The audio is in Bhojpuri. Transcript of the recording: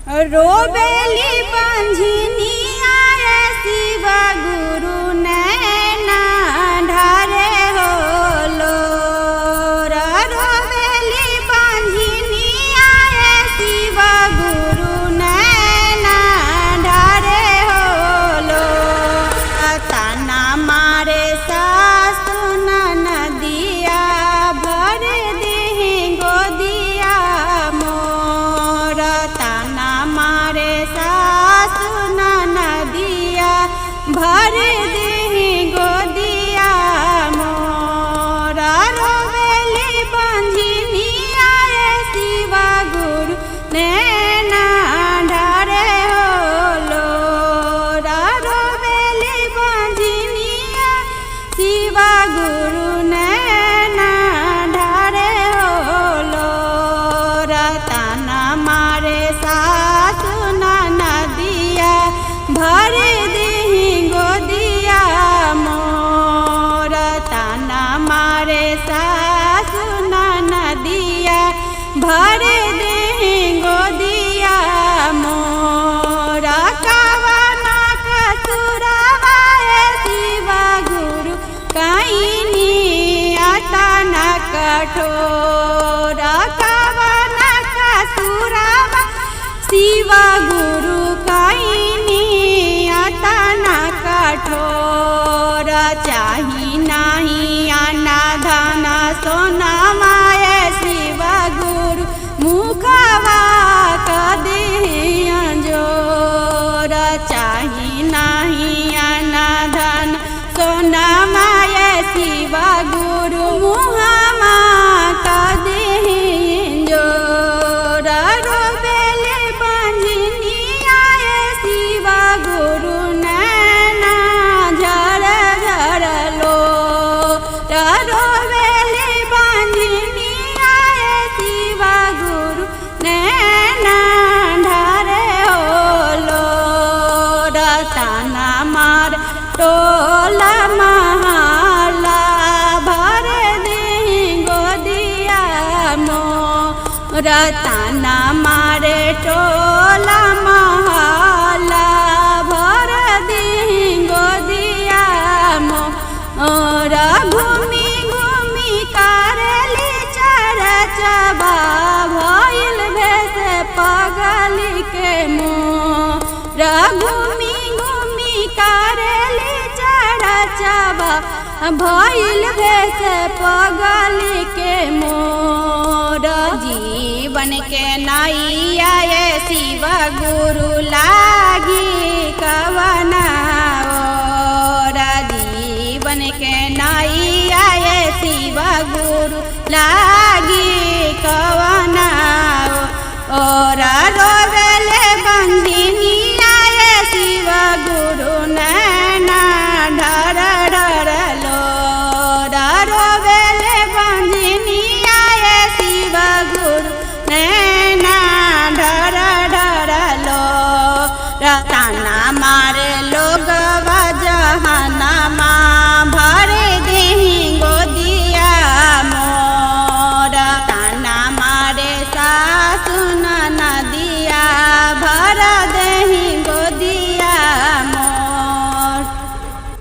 रोबेली बंझिनिया शिव गुरु नैना ढारे होलो। रोबेली बंझिनिया शिव गुरु नैना ढारे होलो। ताना मारे सासु नदिया भर देहि गोदिया मोर। ताना मारे सासु नदिया भर देहि गोदिया मोर। रोबेली बंझिनिया शिव गुरु नैना ढारे होलो। रोबेली बंझिनिया शिव गुरु नैना ढारे होलो। ताना मारे सासु नदिया भर देहि गोदिया मोर। ताना मारे सासु नदिया भर देहि गोदिया मोर। कावना कसुरवा शिव गुरु काइनी अतना कठोर। कावना कसुरवा शिव गुरु काइनी अतना कठोर। चाही नाही अना धन सोना माय शिव गुरु मुखवा कदिहि अंजोर। चाही नाही अना धन सोना माय शिव गुरु मुहमा कदिहि अंजोर। रोबेली बंझिनिया शिव गुरु नैना झर झर लो। रोबेली बंझिनिया शिव गुरु नैना ढारे होलो। ताना मार टोला महला भर देहि गोदिया मोर। ताना मारे टोला महला भर देहि गोदिया मोर। घूमी घूमी करली चरचबा भइल भेष पगली के मोर। घूमी घूमी करली चरचबा भइल भेष पगली के मोर। जीवन के नैया शिव गुरु ला